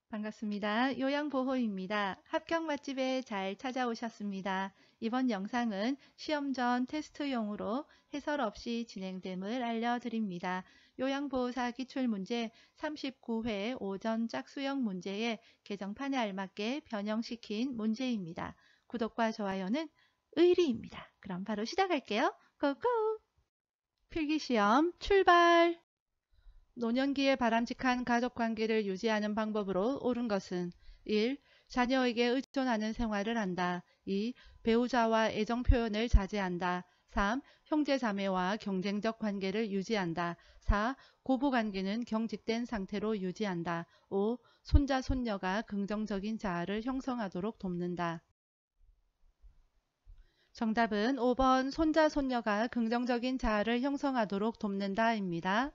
반갑습니다. 요양보호입니다. 합격 맛집에 잘 찾아오셨습니다. 이번 영상은 시험 전 테스트용으로 해설 없이 진행됨을 알려드립니다. 요양보호사 기출문제 39회 오전 짝수형 문제의 개정판에 알맞게 변형시킨 문제입니다. 구독과 좋아요는 의리입니다. 그럼 바로 시작할게요. 고고! 필기시험 출발! 노년기에 바람직한 가족관계를 유지하는 방법으로 옳은 것은 1. 자녀에게 의존하는 생활을 한다. 2. 배우자와 애정 표현을 자제한다. 3. 형제자매와 경쟁적 관계를 유지한다. 4. 고부관계는 경직된 상태로 유지한다. 5. 손자, 손녀가 긍정적인 자아를 형성하도록 돕는다. 정답은 5번 손자, 손녀가 긍정적인 자아를 형성하도록 돕는다입니다.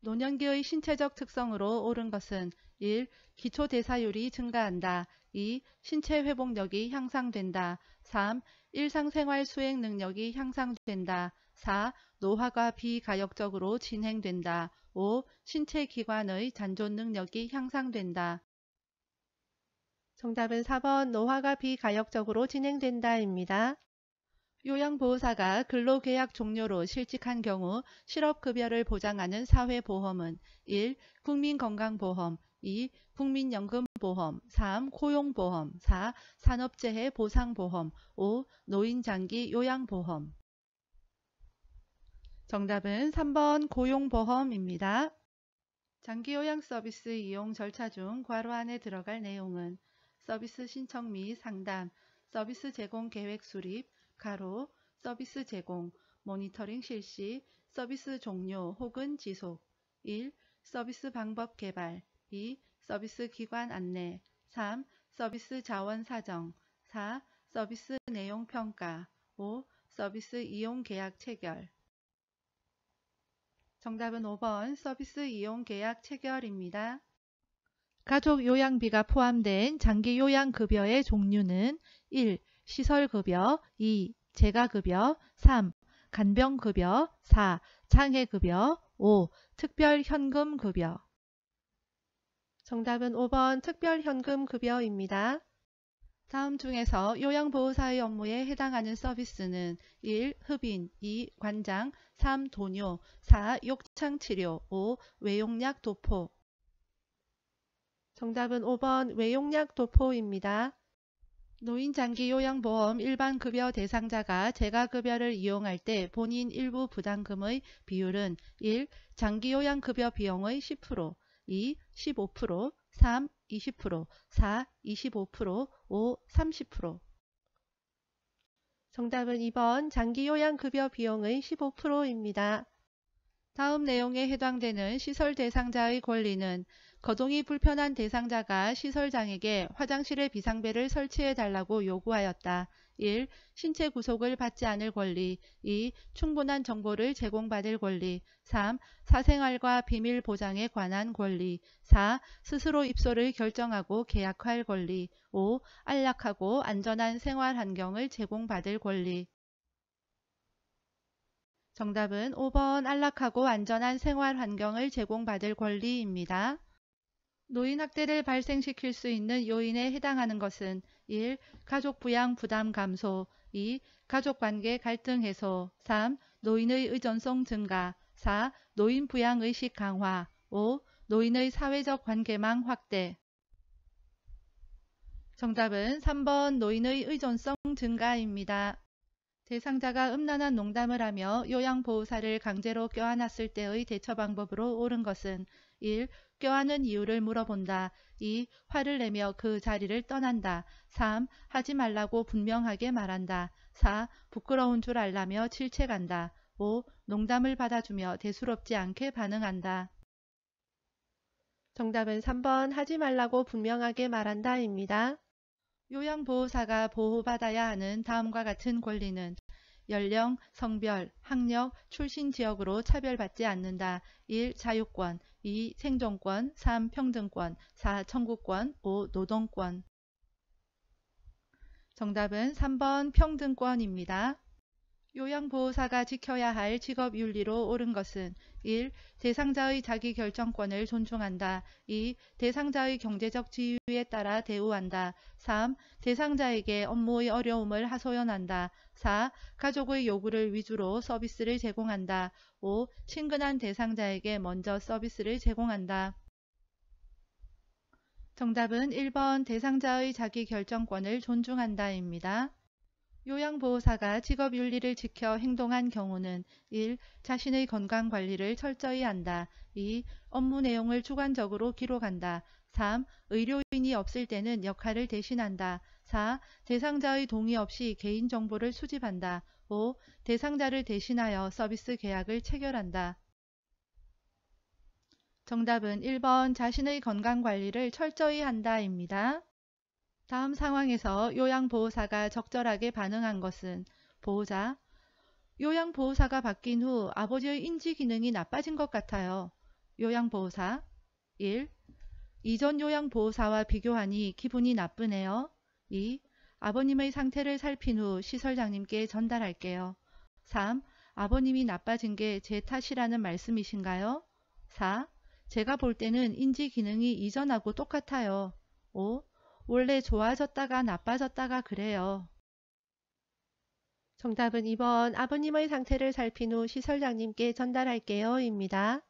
노년기의 신체적 특성으로 옳은 것은 1. 기초대사율이 증가한다. 2. 신체 회복력이 향상된다. 3. 일상생활 수행 능력이 향상된다. 4. 노화가 비가역적으로 진행된다. 5. 신체 기관의 잔존 능력이 향상된다. 정답은 4번 노화가 비가역적으로 진행된다입니다. 요양보호사가 근로계약 종료로 실직한 경우 실업급여를 보장하는 사회보험은 1. 국민건강보험 2. 국민연금보험 3. 고용보험 4. 산업재해 보상보험 5. 노인장기 요양보험. 정답은 3번 고용보험입니다. 장기요양 서비스 이용 절차 중 괄호 안에 들어갈 내용은 서비스 신청 및 상담, 서비스 제공 계획 수립, 가로, 서비스 제공, 모니터링 실시, 서비스 종료 혹은 지속. 1. 서비스 방법 개발 2. 서비스 기관 안내 3. 서비스 자원 사정 4. 서비스 내용 평가 5. 서비스 이용 계약 체결. 정답은 5번 서비스 이용 계약 체결입니다. 가족 요양비가 포함된 장기 요양급여의 종류는 1. 시설급여 2. 재가급여 3. 간병급여 4. 장애급여 5. 특별현금급여. 정답은 5번 특별현금급여입니다. 다음 중에서 요양보호사의 업무에 해당하는 서비스는 1. 흡인 2. 관장 3. 도뇨 4. 욕창치료 5. 외용약 도포. 정답은 5번 외용약 도포입니다. 노인장기요양보험 일반급여 대상자가 재가급여를 이용할 때 본인 일부 부담금의 비율은 1. 장기요양급여 비용의 10%, 2. 15%, 3. 20%, 4. 25%, 5. 30%. 정답은 2번 장기요양급여 비용의 15%입니다. 다음 내용에 해당되는 시설 대상자의 권리는 거동이 불편한 대상자가 시설장에게 화장실에 비상벨을 설치해달라고 요구하였다. 1. 신체 구속을 받지 않을 권리 2. 충분한 정보를 제공받을 권리 3. 사생활과 비밀 보장에 관한 권리 4. 스스로 입소를 결정하고 계약할 권리 5. 안락하고 안전한 생활 환경을 제공받을 권리. 정답은 5번 안락하고 안전한 생활 환경을 제공받을 권리입니다. 노인학대를 발생시킬 수 있는 요인에 해당하는 것은 1. 가족 부양 부담 감소 2. 가족관계 갈등 해소 3. 노인의 의존성 증가 4. 노인 부양 의식 강화 5. 노인의 사회적 관계망 확대. 정답은 3번 노인의 의존성 증가입니다. 대상자가 음란한 농담을 하며 요양보호사를 강제로 껴안았을 때의 대처 방법으로 옳은 것은 1. 껴안은 이유를 물어본다. 2. 화를 내며 그 자리를 떠난다. 3. 하지 말라고 분명하게 말한다. 4. 부끄러운 줄 알라며 질책한다. 5. 농담을 받아주며 대수롭지 않게 반응한다. 정답은 3번 하지 말라고 분명하게 말한다입니다. 요양보호사가 보호받아야 하는 다음과 같은 권리는 연령, 성별, 학력, 출신 지역으로 차별받지 않는다. 1. 자유권 2. 생존권 3. 평등권 4. 청구권 5. 노동권. 정답은 3번 평등권입니다. 요양보호사가 지켜야 할 직업윤리로 옳은 것은 1. 대상자의 자기결정권을 존중한다. 2. 대상자의 경제적 지위에 따라 대우한다. 3. 대상자에게 업무의 어려움을 하소연한다. 4. 가족의 요구를 위주로 서비스를 제공한다. 5. 친근한 대상자에게 먼저 서비스를 제공한다. 정답은 1번 대상자의 자기결정권을 존중한다입니다. 요양보호사가 직업윤리를 지켜 행동한 경우는 1. 자신의 건강관리를 철저히 한다. 2. 업무 내용을 주관적으로 기록한다. 3. 의료인이 없을 때는 역할을 대신한다. 4. 대상자의 동의 없이 개인정보를 수집한다. 5. 대상자를 대신하여 서비스 계약을 체결한다. 정답은 1번 자신의 건강관리를 철저히 한다입니다. 다음 상황에서 요양보호사가 적절하게 반응한 것은 보호자, 요양보호사가 바뀐 후 아버지의 인지기능이 나빠진 것 같아요. 요양보호사 1. 이전 요양보호사와 비교하니 기분이 나쁘네요. 2. 아버님의 상태를 살핀 후 시설장님께 전달할게요. 3. 아버님이 나빠진 게 제 탓이라는 말씀이신가요? 4. 제가 볼 때는 인지기능이 이전하고 똑같아요. 5. 원래 좋아졌다가 나빠졌다가 그래요. 정답은 2번 아버님의 상태를 살핀 후 시설장님께 전달할게요 입니다.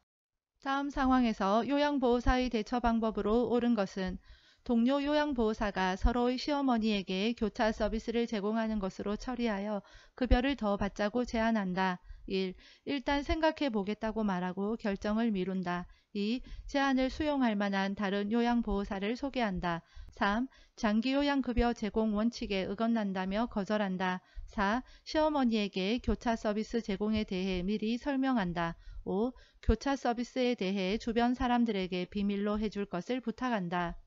다음 상황에서 요양보호사의 대처 방법으로 옳은 것은 동료 요양보호사가 서로의 시어머니에게 교차 서비스를 제공하는 것으로 처리하여 급여를 더 받자고 제안한다. 1. 일단 생각해 보겠다고 말하고 결정을 미룬다. 2. 제안을 수용할 만한 다른 요양보호사를 소개한다. 3. 장기요양급여 제공 원칙에 어긋난다며 거절한다. 4. 시어머니에게 교차 서비스 제공에 대해 미리 설명한다. 5. 교차 서비스에 대해 주변 사람들에게 비밀로 해줄 것을 부탁한다.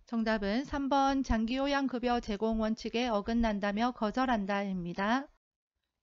정답은 3번 장기요양급여 제공 원칙에 어긋난다며 거절한다입니다.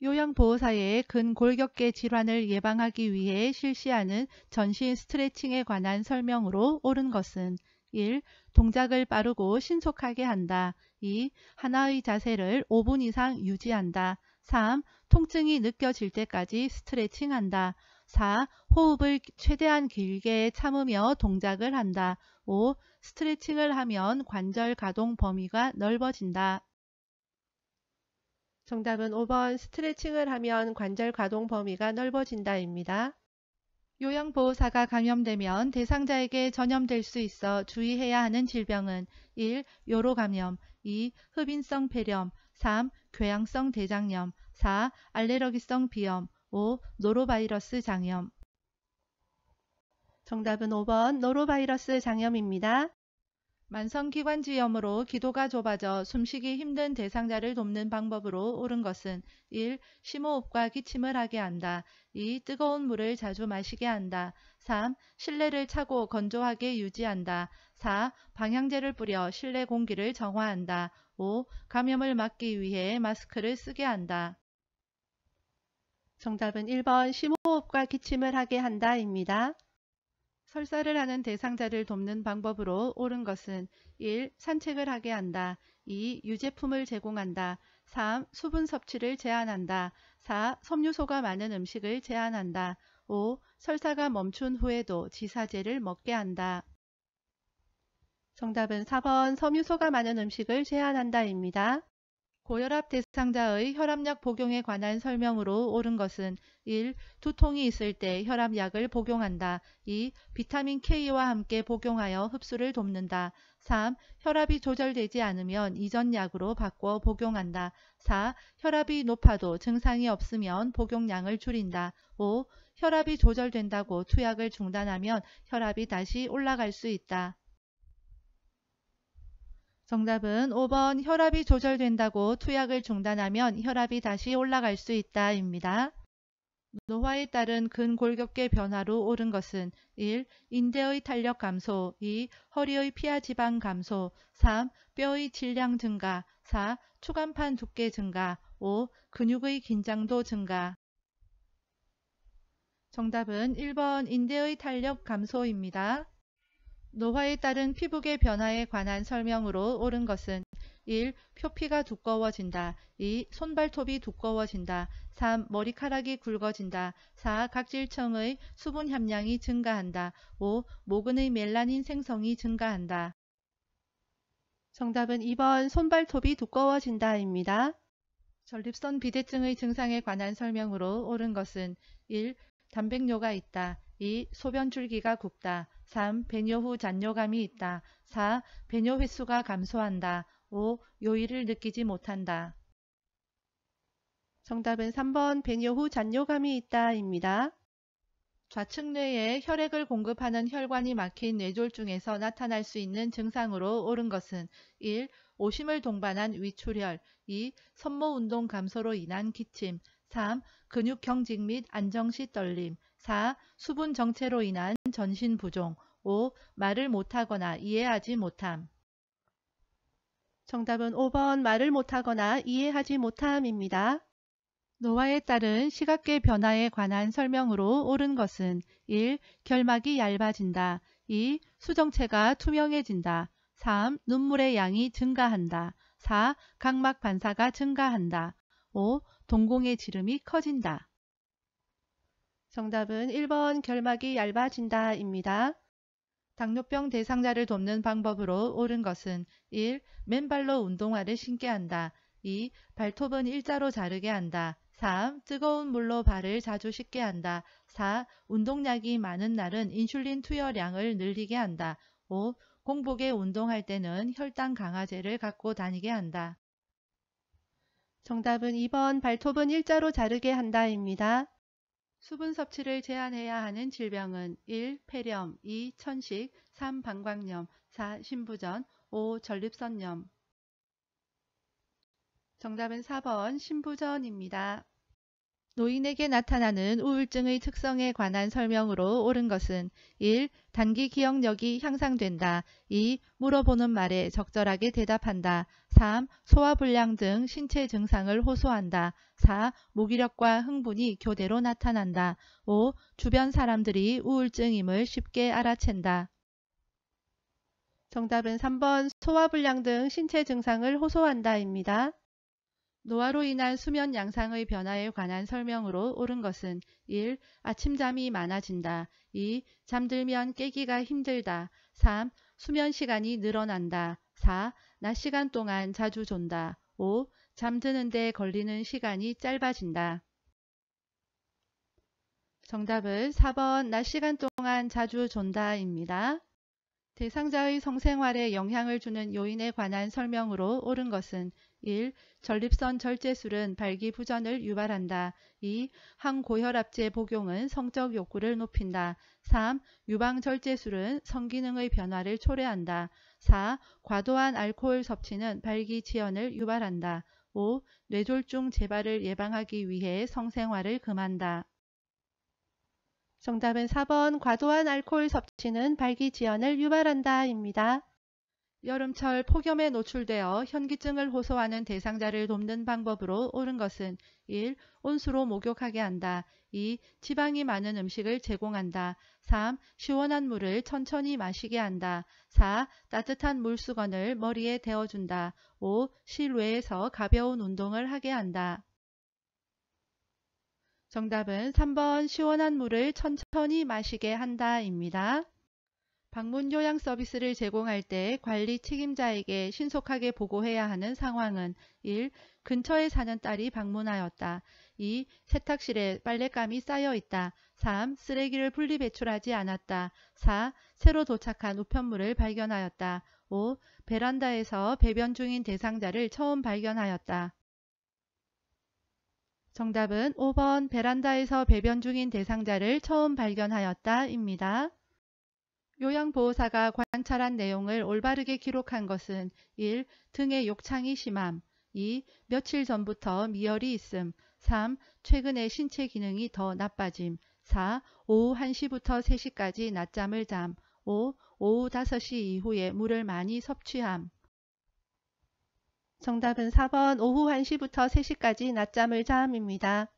요양보호사의 근골격계 질환을 예방하기 위해 실시하는 전신 스트레칭에 관한 설명으로 옳은 것은 1. 동작을 빠르고 신속하게 한다. 2. 하나의 자세를 5분 이상 유지한다. 3. 통증이 느껴질 때까지 스트레칭한다. 4. 호흡을 최대한 길게 참으며 동작을 한다. 5. 스트레칭을 하면 관절 가동 범위가 넓어진다. 정답은 5번 스트레칭을 하면 관절 가동 범위가 넓어진다입니다. 요양보호사가 감염되면 대상자에게 전염될 수 있어 주의해야 하는 질병은 1. 요로감염 2. 흡인성 폐렴 3. 궤양성 대장염 4. 알레르기성 비염 5. 노로바이러스 장염. 정답은 5번 노로바이러스 장염입니다. 만성기관지염으로 기도가 좁아져 숨쉬기 힘든 대상자를 돕는 방법으로 옳은 것은 1. 심호흡과 기침을 하게 한다. 2. 뜨거운 물을 자주 마시게 한다. 3. 실내를 차고 건조하게 유지한다. 4. 방향제를 뿌려 실내 공기를 정화한다. 5. 감염을 막기 위해 마스크를 쓰게 한다. 정답은 1번 심호흡과 기침을 하게 한다입니다. 설사를 하는 대상자를 돕는 방법으로 옳은 것은 1. 산책을 하게 한다. 2. 유제품을 제공한다. 3. 수분 섭취를 제한한다. 4. 섬유소가 많은 음식을 제한한다. 5. 설사가 멈춘 후에도 지사제를 먹게 한다. 정답은 4번 섬유소가 많은 음식을 제한한다입니다. 고혈압 대상자의 혈압약 복용에 관한 설명으로 옳은 것은 1. 두통이 있을 때 혈압약을 복용한다. 2. 비타민 K와 함께 복용하여 흡수를 돕는다. 3. 혈압이 조절되지 않으면 이전 약으로 바꿔 복용한다. 4. 혈압이 높아도 증상이 없으면 복용량을 줄인다. 5. 혈압이 조절된다고 투약을 중단하면 혈압이 다시 올라갈 수 있다. 정답은 5번 혈압이 조절된다고 투약을 중단하면 혈압이 다시 올라갈 수 있다 입니다. 노화에 따른 근골격계 변화로 옳은 것은 1. 인대의 탄력 감소 2. 허리의 피하지방 감소 3. 뼈의 질량 증가 4. 추간판 두께 증가 5. 근육의 긴장도 증가. 정답은 1번 인대의 탄력 감소입니다. 노화에 따른 피부계 변화에 관한 설명으로 옳은 것은 1. 표피가 두꺼워진다. 2. 손발톱이 두꺼워진다. 3. 머리카락이 굵어진다. 4. 각질층의 수분 함량이 증가한다. 5. 모근의 멜라닌 생성이 증가한다. 정답은 2번 손발톱이 두꺼워진다입니다. 전립선 비대증의 증상에 관한 설명으로 옳은 것은 1. 단백뇨가 있다. 2. 소변 줄기가 굽다. 3. 배뇨 후 잔뇨감이 있다. 4. 배뇨 횟수가 감소한다. 5. 요일을 느끼지 못한다. 정답은 3번 배뇨 후 잔뇨감이 있다입니다. 좌측 뇌에 혈액을 공급하는 혈관이 막힌 뇌졸중에서 나타날 수 있는 증상으로 옳은 것은 1. 오심을 동반한 위출혈. 2. 섬모운동 감소로 인한 기침. 3. 근육 경직 및 안정시 떨림. 4. 수분 정체로 인한 전신 부종. 5. 말을 못하거나 이해하지 못함. 정답은 5번 말을 못하거나 이해하지 못함입니다. 노화에 따른 시각계 변화에 관한 설명으로 옳은 것은 1. 결막이 얇아진다. 2. 수정체가 투명해진다. 3. 눈물의 양이 증가한다. 4. 각막 반사가 증가한다. 5. 동공의 지름이 커진다. 정답은 1번 결막이 얇아진다입니다. 당뇨병 대상자를 돕는 방법으로 옳은 것은 1. 맨발로 운동화를 신게 한다. 2. 발톱은 일자로 자르게 한다. 3. 뜨거운 물로 발을 자주 씻게 한다. 4. 운동량이 많은 날은 인슐린 투여량을 늘리게 한다. 5. 공복에 운동할 때는 혈당 강화제를 갖고 다니게 한다. 정답은 2번 발톱은 일자로 자르게 한다입니다. 수분 섭취를 제한해야 하는 질병은 1. 폐렴, 2. 천식, 3. 방광염, 4. 신부전, 5. 전립선염. 정답은 4번 신부전입니다. 노인에게 나타나는 우울증의 특성에 관한 설명으로 옳은 것은 1. 단기 기억력이 향상된다. 2. 물어보는 말에 적절하게 대답한다. 3. 소화불량 등 신체 증상을 호소한다. 4. 무기력과 흥분이 교대로 나타난다. 5. 주변 사람들이 우울증임을 쉽게 알아챈다. 정답은 3번 소화불량 등 신체 증상을 호소한다입니다. 노화로 인한 수면 양상의 변화에 관한 설명으로 옳은 것은 1. 아침잠이 많아진다. 2. 잠들면 깨기가 힘들다. 3. 수면 시간이 늘어난다. 4. 낮 시간 동안 자주 존다. 5. 잠드는 데 걸리는 시간이 짧아진다. 정답은 4번 낮 시간 동안 자주 존다입니다. 대상자의 성생활에 영향을 주는 요인에 관한 설명으로 옳은 것은 1. 전립선 절제술은 발기부전을 유발한다. 2. 항고혈압제 복용은 성적 욕구를 높인다. 3. 유방절제술은 성기능의 변화를 초래한다. 4. 과도한 알코올 섭취는 발기지연을 유발한다. 5. 뇌졸중 재발을 예방하기 위해 성생활을 금한다. 정답은 4번 과도한 알코올 섭취는 발기지연을 유발한다입니다. 여름철 폭염에 노출되어 현기증을 호소하는 대상자를 돕는 방법으로 옳은 것은 1. 온수로 목욕하게 한다. 2. 지방이 많은 음식을 제공한다. 3. 시원한 물을 천천히 마시게 한다. 4. 따뜻한 물수건을 머리에 대어준다. 5. 실외에서 가벼운 운동을 하게 한다. 정답은 3번 시원한 물을 천천히 마시게 한다입니다. 방문 요양 서비스를 제공할 때 관리 책임자에게 신속하게 보고해야 하는 상황은 1. 근처에 사는 딸이 방문하였다. 2. 세탁실에 빨랫감이 쌓여 있다. 3. 쓰레기를 분리배출하지 않았다. 4. 새로 도착한 우편물을 발견하였다. 5. 베란다에서 배변 중인 대상자를 처음 발견하였다. 정답은 5번 베란다에서 배변 중인 대상자를 처음 발견하였다입니다. 요양보호사가 관찰한 내용을 올바르게 기록한 것은 1. 등의 욕창이 심함. 2. 며칠 전부터 미열이 있음. 3. 최근에 신체 기능이 더 나빠짐. 4. 오후 1시부터 3시까지 낮잠을 잠. 5. 오후 5시 이후에 물을 많이 섭취함. 정답은 4번 오후 1시부터 3시까지 낮잠을 잠입니다.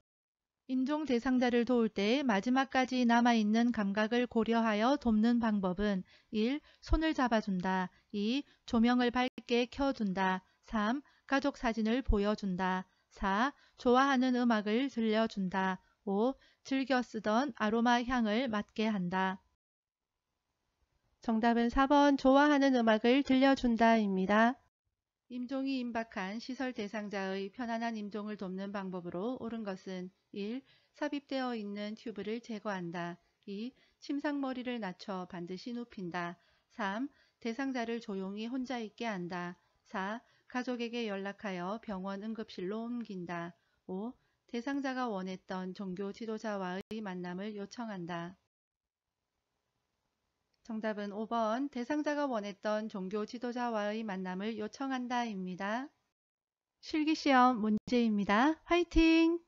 임종 대상자를 도울 때 마지막까지 남아있는 감각을 고려하여 돕는 방법은 1. 손을 잡아준다. 2. 조명을 밝게 켜둔다. 3. 가족 사진을 보여준다. 4. 좋아하는 음악을 들려준다. 5. 즐겨 쓰던 아로마 향을 맡게 한다. 정답은 4번 좋아하는 음악을 들려준다입니다. 임종이 임박한 시설 대상자의 편안한 임종을 돕는 방법으로 옳은 것은 1. 삽입되어 있는 튜브를 제거한다. 2. 침상머리를 낮춰 반드시 눕힌다. 3. 대상자를 조용히 혼자 있게 한다. 4. 가족에게 연락하여 병원 응급실로 옮긴다. 5. 대상자가 원했던 종교 지도자와의 만남을 요청한다. 정답은 5번 대상자가 원했던 종교 지도자와의 만남을 요청한다 입니다. 실기시험 문제입니다. 화이팅!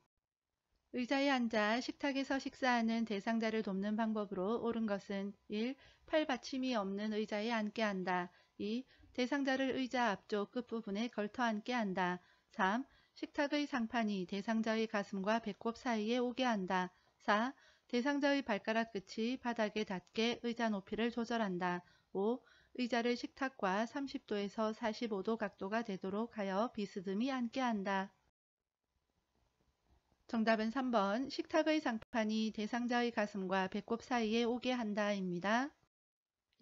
의자에 앉아 식탁에서 식사하는 대상자를 돕는 방법으로 옳은 것은 1. 팔받침이 없는 의자에 앉게 한다. 2. 대상자를 의자 앞쪽 끝부분에 걸터 앉게 한다. 3. 식탁의 상판이 대상자의 가슴과 배꼽 사이에 오게 한다. 4. 대상자의 발가락 끝이 바닥에 닿게 의자 높이를 조절한다. 5. 의자를 식탁과 30도에서 45도 각도가 되도록 하여 비스듬히 앉게 한다. 정답은 3번 식탁의 상판이 대상자의 가슴과 배꼽 사이에 오게 한다입니다.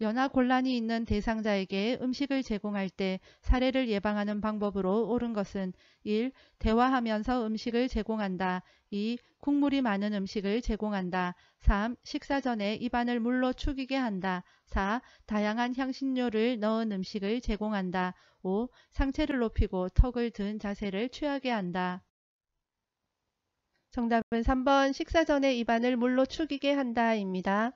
연하 곤란이 있는 대상자에게 음식을 제공할 때 사례를 예방하는 방법으로 옳은 것은 1. 대화하면서 음식을 제공한다. 2. 국물이 많은 음식을 제공한다. 3. 식사 전에 입안을 물로 축이게 한다. 4. 다양한 향신료를 넣은 음식을 제공한다. 5. 상체를 높이고 턱을 든 자세를 취하게 한다. 정답은 3번 식사 전에 입안을 물로 축이게 한다입니다.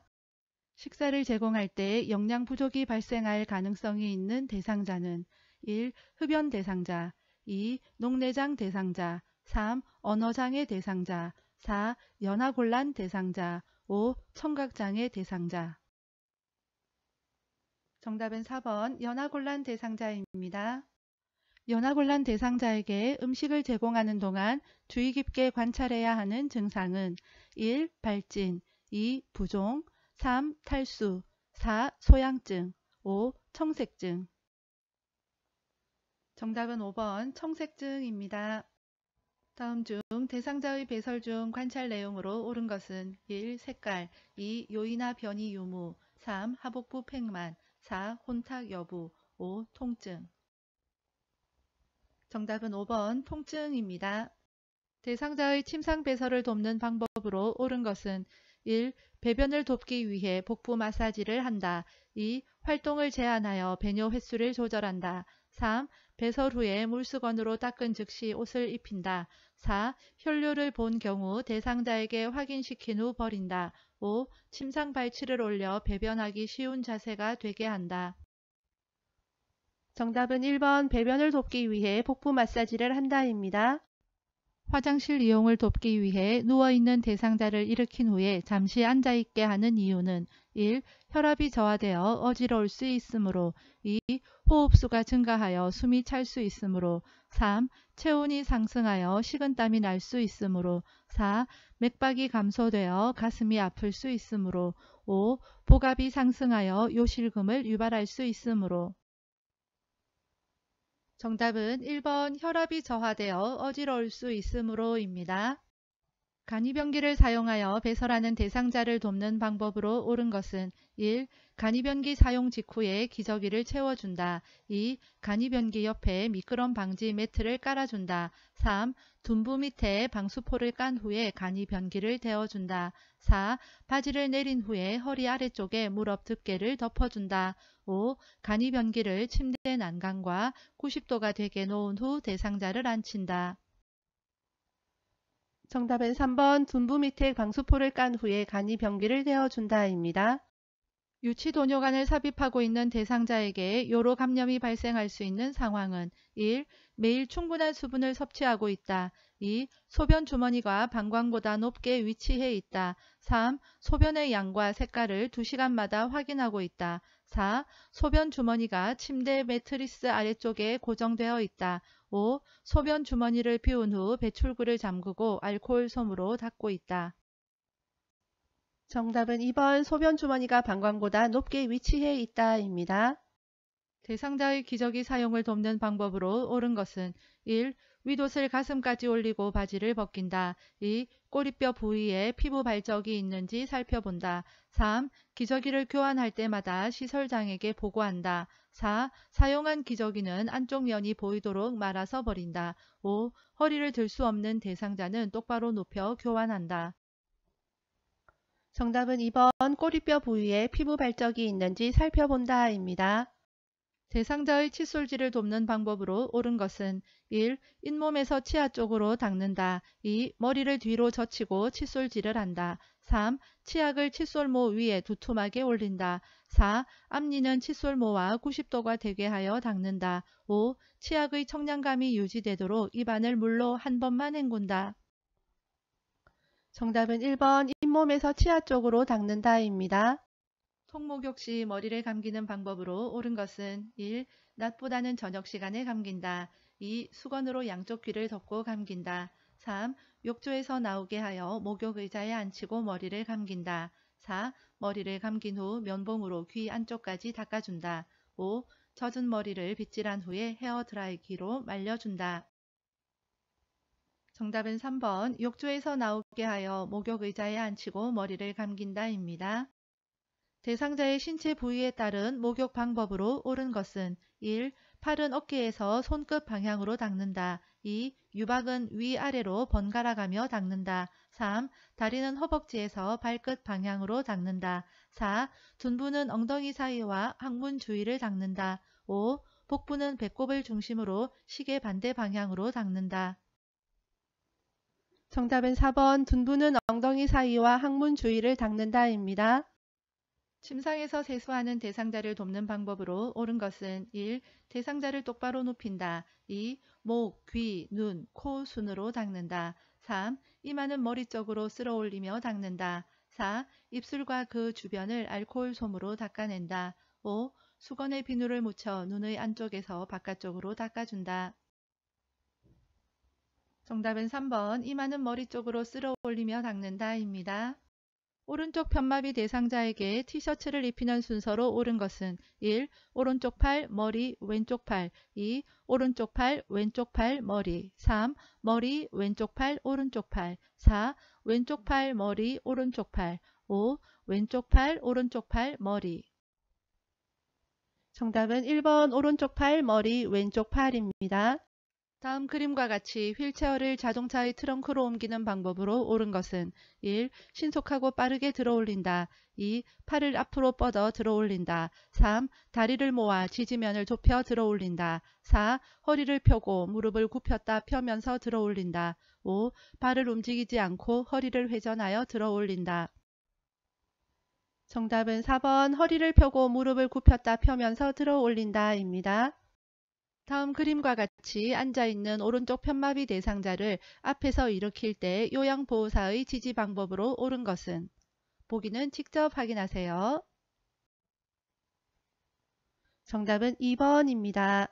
식사를 제공할 때 영양 부족이 발생할 가능성이 있는 대상자는 1. 흡연 대상자 2. 녹내장 대상자 3. 언어장애 대상자 4. 연하곤란 대상자 5. 청각장애 대상자 정답은 4번 연하곤란 대상자입니다. 연하곤란 대상자에게 음식을 제공하는 동안 주의 깊게 관찰해야 하는 증상은 1. 발진 2. 부종 3. 탈수 4. 소양증 5. 청색증 정답은 5번 청색증입니다. 다음 중 대상자의 배설 중 관찰 내용으로 옳은 것은 1. 색깔 2. 요이나 변이 유무 3. 하복부 팽만 4. 혼탁 여부 5. 통증 정답은 5번 통증입니다. 대상자의 침상 배설을 돕는 방법으로 옳은 것은 1. 배변을 돕기 위해 복부 마사지를 한다. 2. 활동을 제한하여 배뇨 횟수를 조절한다. 3. 배설 후에 물수건으로 닦은 즉시 옷을 입힌다. 4. 혈류를 본 경우 대상자에게 확인시킨 후 버린다. 5. 침상 발치를 올려 배변하기 쉬운 자세가 되게 한다. 정답은 1번 배변을 돕기 위해 복부 마사지를 한다입니다. 화장실 이용을 돕기 위해 누워있는 대상자를 일으킨 후에 잠시 앉아있게 하는 이유는 1. 혈압이 저하되어 어지러울 수 있으므로 2. 호흡수가 증가하여 숨이 찰 수 있으므로 3. 체온이 상승하여 식은땀이 날 수 있으므로 4. 맥박이 감소되어 가슴이 아플 수 있으므로 5. 복압이 상승하여 요실금을 유발할 수 있으므로 정답은 1번 혈압이 저하되어 어지러울 수 있으므로입니다. 간이변기를 사용하여 배설하는 대상자를 돕는 방법으로 옳은 것은 1. 간이변기 사용 직후에 기저귀를 채워준다. 2. 간이변기 옆에 미끄럼 방지 매트를 깔아준다. 3. 둔부 밑에 방수포를 깐 후에 간이변기를 데워준다. 4. 바지를 내린 후에 허리 아래쪽에 무릎 덮개를 덮어준다. 5. 간이변기를 침대 난간과 90도가 되게 놓은 후 대상자를 앉힌다. 정답은 3번 둔부 밑에 방수포를 깐 후에 간이변기를 데워준다입니다. 유치도뇨관을 삽입하고 있는 대상자에게 요로 감염이 발생할 수 있는 상황은 1. 매일 충분한 수분을 섭취하고 있다. 2. 소변 주머니가 방광보다 높게 위치해 있다. 3. 소변의 양과 색깔을 2시간마다 확인하고 있다. 4. 소변 주머니가 침대 매트리스 아래쪽에 고정되어 있다. 5. 소변 주머니를 비운 후 배출구를 잠그고 알코올 솜으로 닦고 있다. 정답은 2번 소변 주머니가 방광보다 높게 위치해 있다입니다. 대상자의 기저귀 사용을 돕는 방법으로 옳은 것은 1. 윗옷을 가슴까지 올리고 바지를 벗긴다. 2. 꼬리뼈 부위에 피부 발적이 있는지 살펴본다. 3. 기저귀를 교환할 때마다 시설장에게 보고한다. 4. 사용한 기저귀는 안쪽 면이 보이도록 말아서 버린다. 5. 허리를 들 수 없는 대상자는 똑바로 눕혀 교환한다. 정답은 2번 꼬리뼈 부위에 피부 발적이 있는지 살펴본다입니다. 대상자의 칫솔질을 돕는 방법으로 옳은 것은 1. 잇몸에서 치아 쪽으로 닦는다. 2. 머리를 뒤로 젖히고 칫솔질을 한다. 3. 치약을 칫솔모 위에 두툼하게 올린다. 4. 앞니는 칫솔모와 90도가 되게 하여 닦는다. 5. 치약의 청량감이 유지되도록 입안을 물로 한 번만 헹군다. 정답은 1번 잇몸에서 치아 쪽으로 닦는다입니다. 통목욕 시 머리를 감기는 방법으로 옳은 것은 1. 낮보다는 저녁 시간에 감긴다. 2. 수건으로 양쪽 귀를 덮고 감긴다. 3. 욕조에서 나오게 하여 목욕 의자에 앉히고 머리를 감긴다. 4. 머리를 감긴 후 면봉으로 귀 안쪽까지 닦아준다. 5. 젖은 머리를 빗질한 후에 헤어드라이기로 말려준다. 정답은 3번 욕조에서 나오게 하여 목욕 의자에 앉히고 머리를 감긴다입니다. 대상자의 신체 부위에 따른 목욕 방법으로 옳은 것은 1. 팔은 어깨에서 손끝 방향으로 닦는다. 2. 유박은 위아래로 번갈아가며 닦는다. 3. 다리는 허벅지에서 발끝 방향으로 닦는다. 4. 둔부는 엉덩이 사이와 항문 주위를 닦는다. 5. 복부는 배꼽을 중심으로 시계 반대 방향으로 닦는다. 정답은 4번 둔부는 엉덩이 사이와 항문 주위를 닦는다입니다. 침상에서 세수하는 대상자를 돕는 방법으로 옳은 것은 1. 대상자를 똑바로 눕힌다. 2. 목, 귀, 눈, 코 순으로 닦는다. 3. 이마는 머리 쪽으로 쓸어 올리며 닦는다. 4. 입술과 그 주변을 알코올 솜으로 닦아낸다. 5. 수건에 비누를 묻혀 눈의 안쪽에서 바깥쪽으로 닦아준다. 정답은 3번 이마는 머리 쪽으로 쓸어 올리며 닦는다입니다. 오른쪽 편마비 대상자에게 티셔츠를 입히는 순서로 옳은 것은 1. 오른쪽 팔, 머리, 왼쪽 팔. 2. 오른쪽 팔, 왼쪽 팔, 머리. 3. 머리, 왼쪽 팔, 오른쪽 팔. 4. 왼쪽 팔, 머리, 오른쪽 팔. 5. 왼쪽 팔, 오른쪽 팔, 머리. 정답은 1번 오른쪽 팔, 머리, 왼쪽 팔입니다. 다음 그림과 같이 휠체어를 자동차의 트렁크로 옮기는 방법으로 옳은 것은 1. 신속하고 빠르게 들어올린다. 2. 팔을 앞으로 뻗어 들어올린다. 3. 다리를 모아 지지면을 좁혀 들어올린다. 4. 허리를 펴고 무릎을 굽혔다 펴면서 들어올린다. 5. 발을 움직이지 않고 허리를 회전하여 들어올린다. 정답은 4번 허리를 펴고 무릎을 굽혔다 펴면서 들어올린다입니다. 다음 그림과 같이 앉아있는 오른쪽 편마비 대상자를 앞에서 일으킬 때 요양보호사의 지지 방법으로 옳은 것은 보기는 직접 확인하세요. 정답은 2번입니다.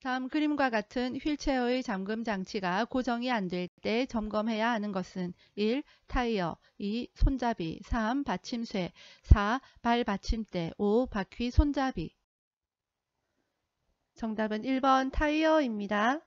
다음 그림과 같은 휠체어의 잠금 장치가 고정이 안 될 때 점검해야 하는 것은 1. 타이어, 2. 손잡이, 3. 받침쇠, 4. 발 받침대, 5. 바퀴 손잡이. 정답은 1번 타이어입니다.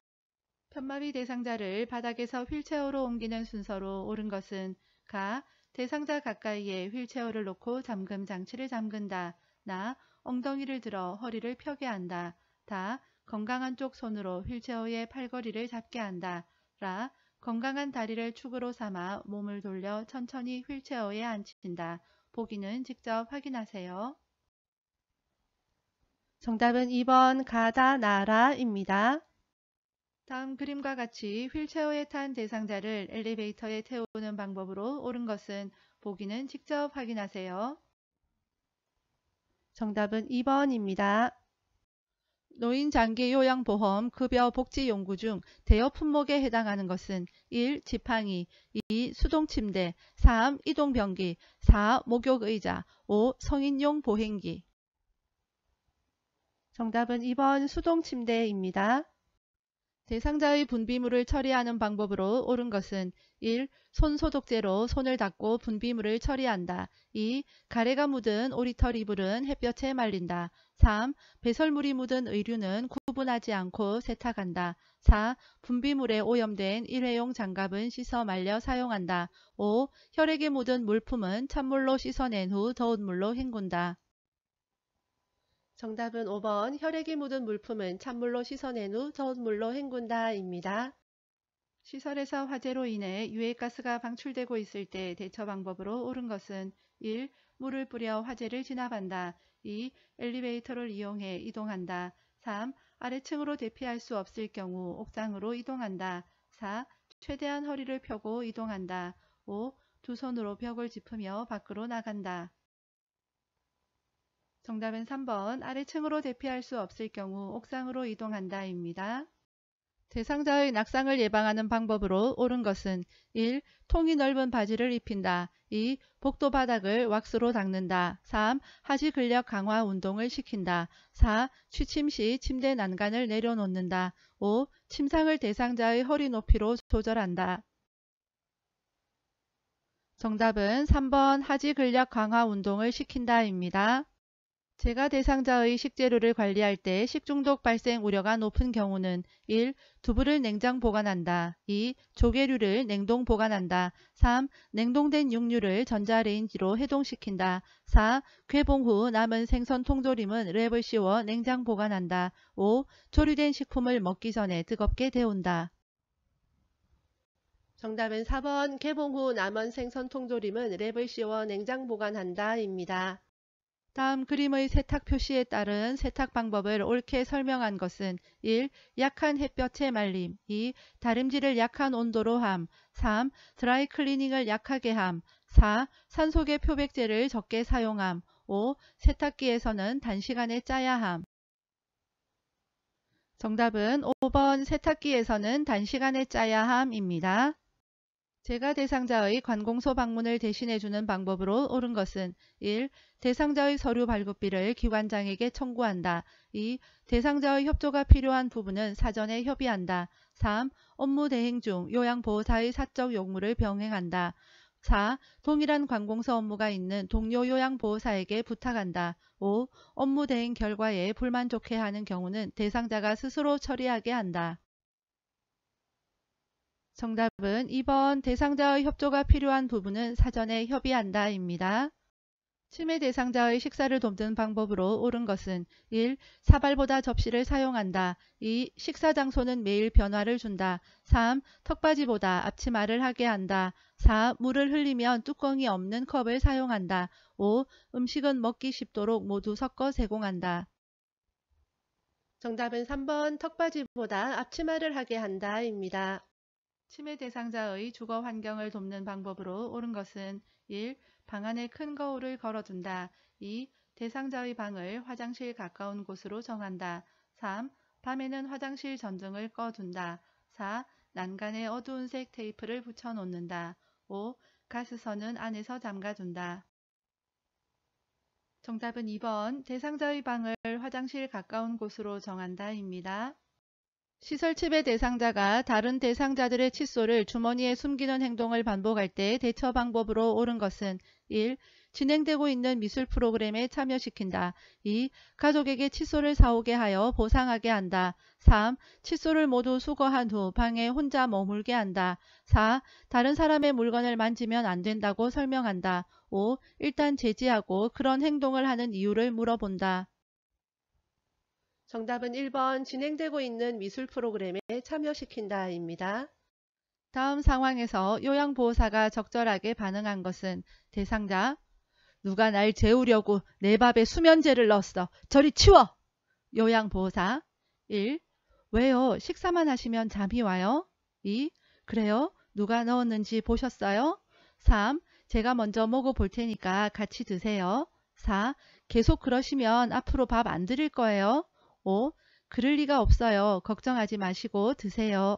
편마비 대상자를 바닥에서 휠체어로 옮기는 순서로 옳은 것은 가. 대상자 가까이에 휠체어를 놓고 잠금 장치를 잠근다. 나. 엉덩이를 들어 허리를 펴게 한다. 다. 건강한 쪽 손으로 휠체어의 팔걸이를 잡게 한다. 라. 건강한 다리를 축으로 삼아 몸을 돌려 천천히 휠체어에 앉힌다. 보기는 직접 확인하세요. 정답은 2번 가다 나라입니다. 다음 그림과 같이 휠체어에 탄 대상자를 엘리베이터에 태우는 방법으로 옳은 것은 보기는 직접 확인하세요. 정답은 2번입니다. 노인 장기 요양보험 급여 복지 용구 중 대여 품목에 해당하는 것은 1. 지팡이, 2. 수동침대, 3. 이동변기, 4. 목욕의자, 5. 성인용 보행기. 정답은 2번 수동침대입니다. 대상자의 분비물을 처리하는 방법으로 옳은 것은 1. 손소독제로 손을 닦고 분비물을 처리한다. 2. 가래가 묻은 오리털 이불은 햇볕에 말린다. 3. 배설물이 묻은 의류는 구분하지 않고 세탁한다. 4. 분비물에 오염된 일회용 장갑은 씻어 말려 사용한다. 5. 혈액에 묻은 물품은 찬물로 씻어낸 후 더운 물로 헹군다. 정답은 5번 혈액이 묻은 물품은 찬물로 씻어낸 후 더운 물로 헹군다 입니다. 시설에서 화재로 인해 유해가스가 방출되고 있을 때 대처 방법으로 옳은 것은 1. 물을 뿌려 화재를 진압한다. 2. 엘리베이터를 이용해 이동한다. 3. 아래층으로 대피할 수 없을 경우 옥상으로 이동한다. 4. 최대한 허리를 펴고 이동한다. 5. 두 손으로 벽을 짚으며 밖으로 나간다. 정답은 3번 아래층으로 대피할 수 없을 경우 옥상으로 이동한다 입니다. 대상자의 낙상을 예방하는 방법으로 옳은 것은 1. 통이 넓은 바지를 입힌다. 2. 복도 바닥을 왁스로 닦는다. 3. 하지 근력 강화 운동을 시킨다. 4. 취침 시 침대 난간을 내려놓는다. 5. 침상을 대상자의 허리 높이로 조절한다. 정답은 3번 하지 근력 강화 운동을 시킨다 입니다. 재가 대상자의 식재료를 관리할 때 식중독 발생 우려가 높은 경우는 1. 두부를 냉장 보관한다. 2. 조개류를 냉동 보관한다. 3. 냉동된 육류를 전자레인지로 해동시킨다. 4. 개봉 후 남은 생선 통조림은 랩을 씌워 냉장 보관한다. 5. 조리된 식품을 먹기 전에 뜨겁게 데운다. 정답은 4번 개봉 후 남은 생선 통조림은 랩을 씌워 냉장 보관한다 입니다. 다음 그림의 세탁 표시에 따른 세탁 방법을 옳게 설명한 것은 1. 약한 햇볕에 말림, 2. 다림질을 약한 온도로 함, 3. 드라이 클리닝을 약하게 함, 4. 산소계 표백제를 적게 사용함, 5. 세탁기에서는 단시간에 짜야 함. 정답은 5번 세탁기에서는 단시간에 짜야 함입니다. 재가 대상자의 관공서 방문을 대신해주는 방법으로 옳은 것은 1. 대상자의 서류 발급비를 기관장에게 청구한다. 2. 대상자의 협조가 필요한 부분은 사전에 협의한다. 3. 업무 대행 중 요양보호사의 사적 용무를 병행한다. 4. 동일한 관공서 업무가 있는 동료 요양보호사에게 부탁한다. 5. 업무 대행 결과에 불만족해하는 경우는 대상자가 스스로 처리하게 한다. 정답은 2번 대상자의 협조가 필요한 부분은 사전에 협의한다 입니다. 치매 대상자의 식사를 돕는 방법으로 옳은 것은 1. 사발보다 접시를 사용한다. 2. 식사 장소는 매일 변화를 준다. 3. 턱받이보다 앞치마를 하게 한다. 4. 물을 흘리면 뚜껑이 없는 컵을 사용한다. 5. 음식은 먹기 쉽도록 모두 섞어 제공한다. 정답은 3번 턱받이보다 앞치마를 하게 한다 입니다. 치매 대상자의 주거 환경을 돕는 방법으로 옳은 것은 1. 방 안에 큰 거울을 걸어둔다. 2. 대상자의 방을 화장실 가까운 곳으로 정한다. 3. 밤에는 화장실 전등을 꺼둔다. 4. 난간에 어두운 색 테이프를 붙여놓는다. 5. 가스선은 안에서 잠가둔다. 정답은 2번 대상자의 방을 화장실 가까운 곳으로 정한다 입니다. 시설 침해 대상자가 다른 대상자들의 칫솔을 주머니에 숨기는 행동을 반복할 때 대처 방법으로 옳은 것은 1. 진행되고 있는 미술 프로그램에 참여시킨다. 2. 가족에게 칫솔을 사오게 하여 보상하게 한다. 3. 칫솔을 모두 수거한 후 방에 혼자 머물게 한다. 4. 다른 사람의 물건을 만지면 안 된다고 설명한다. 5. 일단 제지하고 그런 행동을 하는 이유를 물어본다. 정답은 1번 진행되고 있는 미술 프로그램에 참여시킨다 입니다. 다음 상황에서 요양보호사가 적절하게 반응한 것은 대상자 누가 날 재우려고 내 밥에 수면제를 넣었어. 저리 치워. 요양보호사 1. 왜요? 식사만 하시면 잠이 와요? 2. 그래요? 누가 넣었는지 보셨어요? 3. 제가 먼저 먹어볼 테니까 같이 드세요. 4. 계속 그러시면 앞으로 밥 안 드릴 거예요. 5. 그럴 리가 없어요. 걱정하지 마시고 드세요.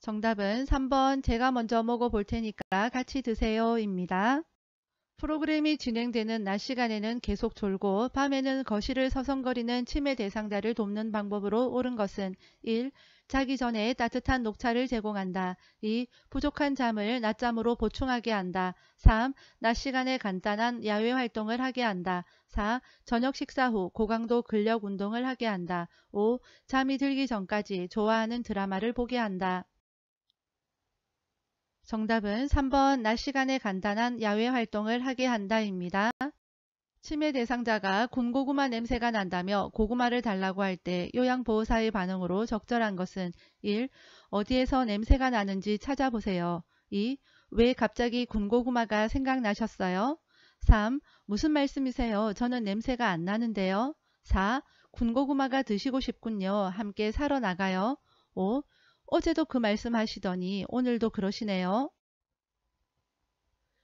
정답은 3번 제가 먼저 먹어볼 테니까 같이 드세요 입니다. 프로그램이 진행되는 낮 시간에는 계속 졸고 밤에는 거실을 서성거리는 치매 대상자를 돕는 방법으로 옳은 것은 1. 자기 전에 따뜻한 녹차를 제공한다. 2. 부족한 잠을 낮잠으로 보충하게 한다. 3. 낮 시간에 간단한 야외 활동을 하게 한다. 4. 저녁 식사 후 고강도 근력 운동을 하게 한다. 5. 잠이 들기 전까지 좋아하는 드라마를 보게 한다. 정답은 3번 낮 시간에 간단한 야외 활동을 하게 한다입니다. 치매 대상자가 군고구마 냄새가 난다며 고구마를 달라고 할 때 요양보호사의 반응으로 적절한 것은 1. 어디에서 냄새가 나는지 찾아보세요. 2. 왜 갑자기 군고구마가 생각나셨어요? 3. 무슨 말씀이세요? 저는 냄새가 안 나는데요. 4. 군고구마가 드시고 싶군요. 함께 사러 나가요. 5. 어제도 그 말씀 하시더니 오늘도 그러시네요.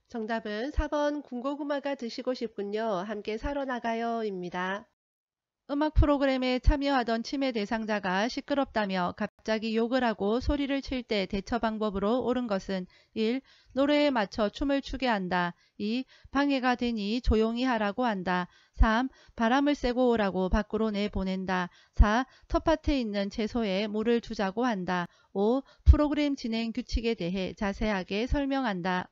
정답은 4번 군고구마가 드시고 싶군요. 함께 사러 나가요 입니다. 음악 프로그램에 참여하던 치매 대상자가 시끄럽다며 갑자기 욕을 하고 소리를 칠 때 대처 방법으로 옳은 것은 1. 노래에 맞춰 춤을 추게 한다. 2. 방해가 되니 조용히 하라고 한다. 3. 바람을 쐬고 오라고 밖으로 내보낸다. 4. 텃밭에 있는 채소에 물을 주자고 한다. 5. 프로그램 진행 규칙에 대해 자세하게 설명한다.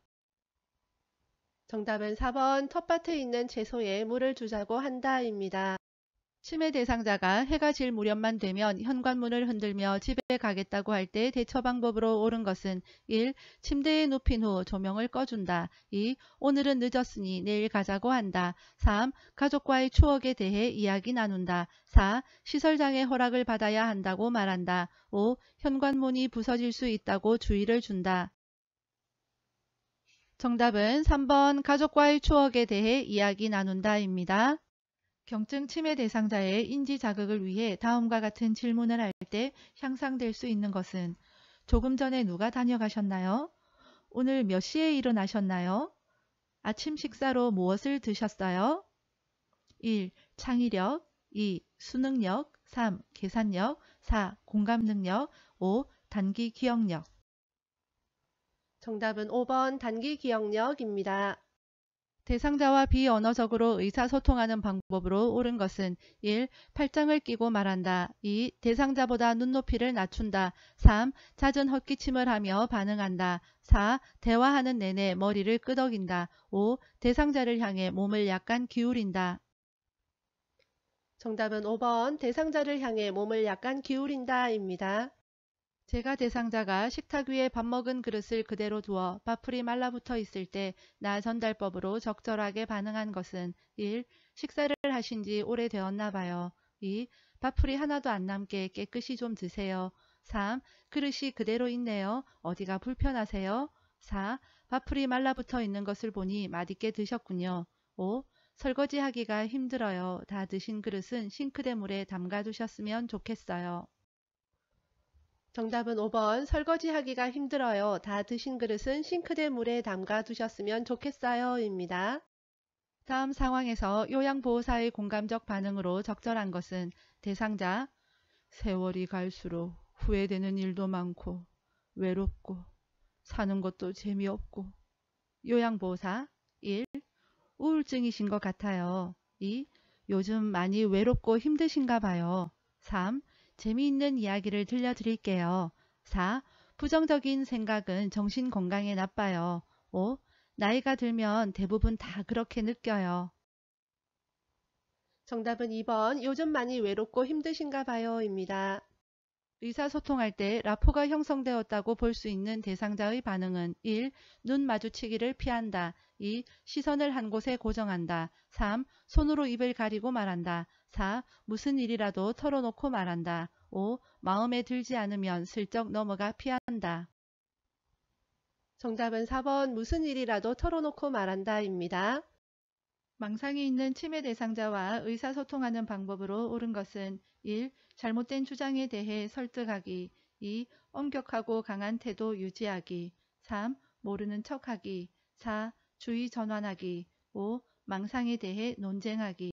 정답은 4번 텃밭에 있는 채소에 물을 주자고 한다입니다. 치매 대상자가 해가 질 무렵만 되면 현관문을 흔들며 집에 가겠다고 할 때 대처 방법으로 옳은 것은 1. 침대에 눕힌 후 조명을 꺼준다. 2. 오늘은 늦었으니 내일 가자고 한다. 3. 가족과의 추억에 대해 이야기 나눈다. 4. 시설장의 허락을 받아야 한다고 말한다. 5. 현관문이 부서질 수 있다고 주의를 준다. 정답은 3번 가족과의 추억에 대해 이야기 나눈다입니다. 경증 치매 대상자의 인지 자극을 위해 다음과 같은 질문을 할 때 향상될 수 있는 것은 조금 전에 누가 다녀가셨나요? 오늘 몇 시에 일어나셨나요? 아침 식사로 무엇을 드셨어요? 1. 창의력 2. 수능력 3. 계산력 4. 공감 능력 5. 단기 기억력 정답은 5번 단기 기억력입니다. 대상자와 비언어적으로 의사소통하는 방법으로 옳은 것은 1. 팔짱을 끼고 말한다. 2. 대상자보다 눈높이를 낮춘다. 3. 잦은 헛기침을 하며 반응한다. 4. 대화하는 내내 머리를 끄덕인다. 5. 대상자를 향해 몸을 약간 기울인다. 정답은 5번 대상자를 향해 몸을 약간 기울인다입니다. 제가 대상자가 식탁 위에 밥 먹은 그릇을 그대로 두어 밥풀이 말라붙어 있을 때 나 전달법으로 적절하게 반응한 것은 1. 식사를 하신 지 오래되었나 봐요. 2. 밥풀이 하나도 안 남게 깨끗이 좀 드세요. 3. 그릇이 그대로 있네요. 어디가 불편하세요? 4. 밥풀이 말라붙어 있는 것을 보니 맛있게 드셨군요. 5. 설거지하기가 힘들어요. 다 드신 그릇은 싱크대 물에 담가 두셨으면 좋겠어요. 정답은 5번 설거지하기가 힘들어요. 다 드신 그릇은 싱크대 물에 담가 두셨으면 좋겠어요 입니다. 다음 상황에서 요양보호사의 공감적 반응으로 적절한 것은 대상자 세월이 갈수록 후회되는 일도 많고 외롭고 사는 것도 재미없고 요양보호사 1. 우울증이신 것 같아요. 2. 요즘 많이 외롭고 힘드신가 봐요. 3. 재미있는 이야기를 들려드릴게요. 4. 부정적인 생각은 정신 건강에 나빠요. 5. 나이가 들면 대부분 다 그렇게 느껴요. 정답은 2번 요즘 많이 외롭고 힘드신가 봐요 입니다. 의사소통할 때 라포가 형성되었다고 볼 수 있는 대상자의 반응은 1. 눈 마주치기를 피한다. 2. 시선을 한 곳에 고정한다. 3. 손으로 입을 가리고 말한다. 4. 무슨 일이라도 털어놓고 말한다. 5. 마음에 들지 않으면 슬쩍 넘어가 피한다. 정답은 4번 무슨 일이라도 털어놓고 말한다 입니다. 망상이 있는 치매 대상자와 의사소통하는 방법으로 옳은 것은 1. 잘못된 주장에 대해 설득하기 2. 엄격하고 강한 태도 유지하기 3. 모르는 척하기 4. 주의 전환하기 5. 망상에 대해 논쟁하기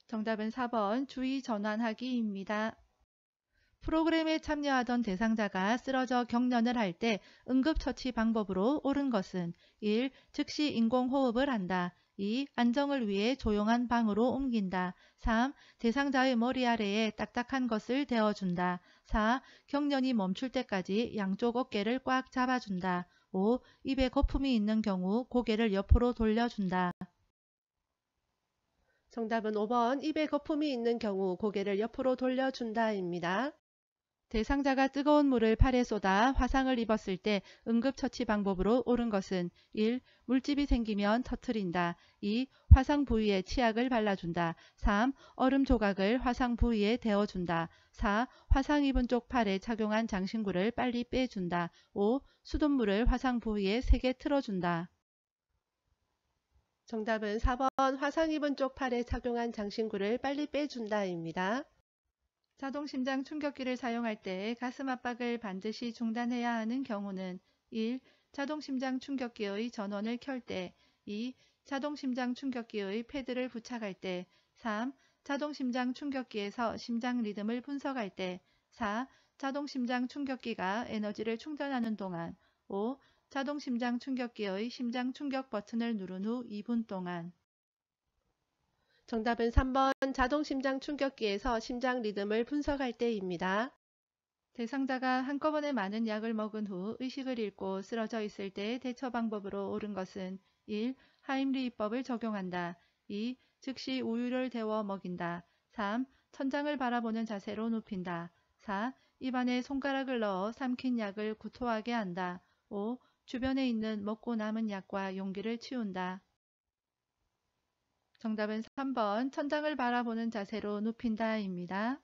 정답은 4번 주의 전환하기입니다. 프로그램에 참여하던 대상자가 쓰러져 경련을 할 때 응급처치 방법으로 옳은 것은 1. 즉시 인공호흡을 한다. 2. 안정을 위해 조용한 방으로 옮긴다. 3. 대상자의 머리 아래에 딱딱한 것을 대어준다. 4. 경련이 멈출 때까지 양쪽 어깨를 꽉 잡아준다. 5. 입에 거품이 있는 경우 고개를 옆으로 돌려준다. 정답은 5번 입에 거품이 있는 경우 고개를 옆으로 돌려준다입니다. 대상자가 뜨거운 물을 팔에 쏟아 화상을 입었을 때 응급처치 방법으로 옳은 것은 1. 물집이 생기면 터트린다. 2. 화상 부위에 치약을 발라준다. 3. 얼음 조각을 화상 부위에 대어준다. 4. 화상 입은 쪽 팔에 착용한 장신구를 빨리 빼준다. 5. 수돗물을 화상 부위에 세게 틀어준다. 정답은 4번 화상 입은 쪽 팔에 착용한 장신구를 빨리 빼준다입니다. 자동심장 충격기를 사용할 때 가슴 압박을 반드시 중단해야 하는 경우는 1. 자동심장 충격기의 전원을 켤 때 2. 자동심장 충격기의 패드를 부착할 때 3. 자동심장 충격기에서 심장 리듬을 분석할 때 4. 자동심장 충격기가 에너지를 충전하는 동안 5. 자동심장 충격기의 심장 충격 버튼을 누른 후 2분 동안. 정답은 3번 자동심장 충격기에서 심장 리듬을 분석할 때입니다. 대상자가 한꺼번에 많은 약을 먹은 후 의식을 잃고 쓰러져 있을 때의 대처 방법으로 옳은 것은 1. 하임리히법을 적용한다. 2. 즉시 우유를 데워 먹인다. 3. 천장을 바라보는 자세로 눕힌다. 4. 입안에 손가락을 넣어 삼킨 약을 구토하게 한다. 5. 주변에 있는 먹고 남은 약과 용기를 치운다. 정답은 3번 천장을 바라보는 자세로 눕힌다입니다.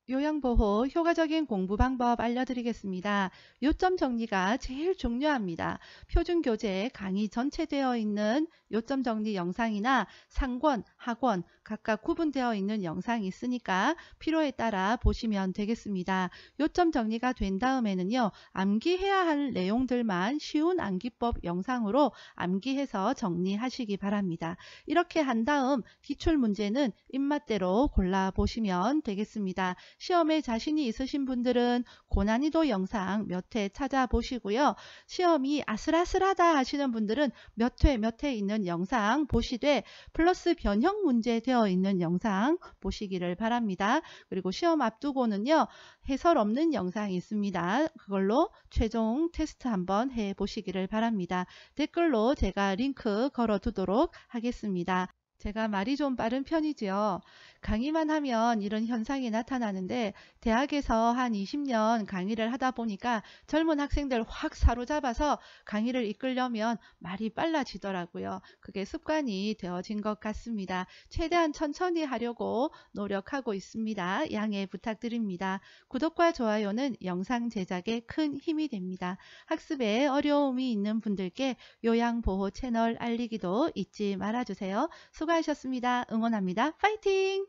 요양보호 효과적인 공부 방법 알려드리겠습니다. 요점 정리가 제일 중요합니다. 표준교재 강의 전체되어 있는 요점 정리 영상이나 상권, 하권 각각 구분되어 있는 영상이 있으니까 필요에 따라 보시면 되겠습니다. 요점 정리가 된 다음에는요. 암기해야 할 내용들만 쉬운 암기법 영상으로 암기해서 정리하시기 바랍니다. 이렇게 한 다음 기출문제는 입맛대로 골라보시면 되겠습니다. 시험에 자신이 있으신 분들은 고난이도 영상 몇 회 찾아보시고요. 시험이 아슬아슬하다 하시는 분들은 몇 회 있는 영상 보시되 플러스 변형 문제 되어 있는 영상 보시기를 바랍니다. 그리고 시험 앞두고는요. 해설 없는 영상이 있습니다. 그걸로 최종 테스트 한번 해보시기를 바랍니다. 댓글로 제가 링크 걸어두도록 하겠습니다. 제가 말이 좀 빠른 편이지요. 강의만 하면 이런 현상이 나타나는데 대학에서 한 20년 강의를 하다 보니까 젊은 학생들 확 사로잡아서 강의를 이끌려면 말이 빨라지더라고요. 그게 습관이 되어진 것 같습니다. 최대한 천천히 하려고 노력하고 있습니다. 양해 부탁드립니다. 구독과 좋아요는 영상 제작에 큰 힘이 됩니다. 학습에 어려움이 있는 분들께 요양보호 채널 알리기도 잊지 말아주세요. 수고하셨습니다. 응원합니다. 파이팅!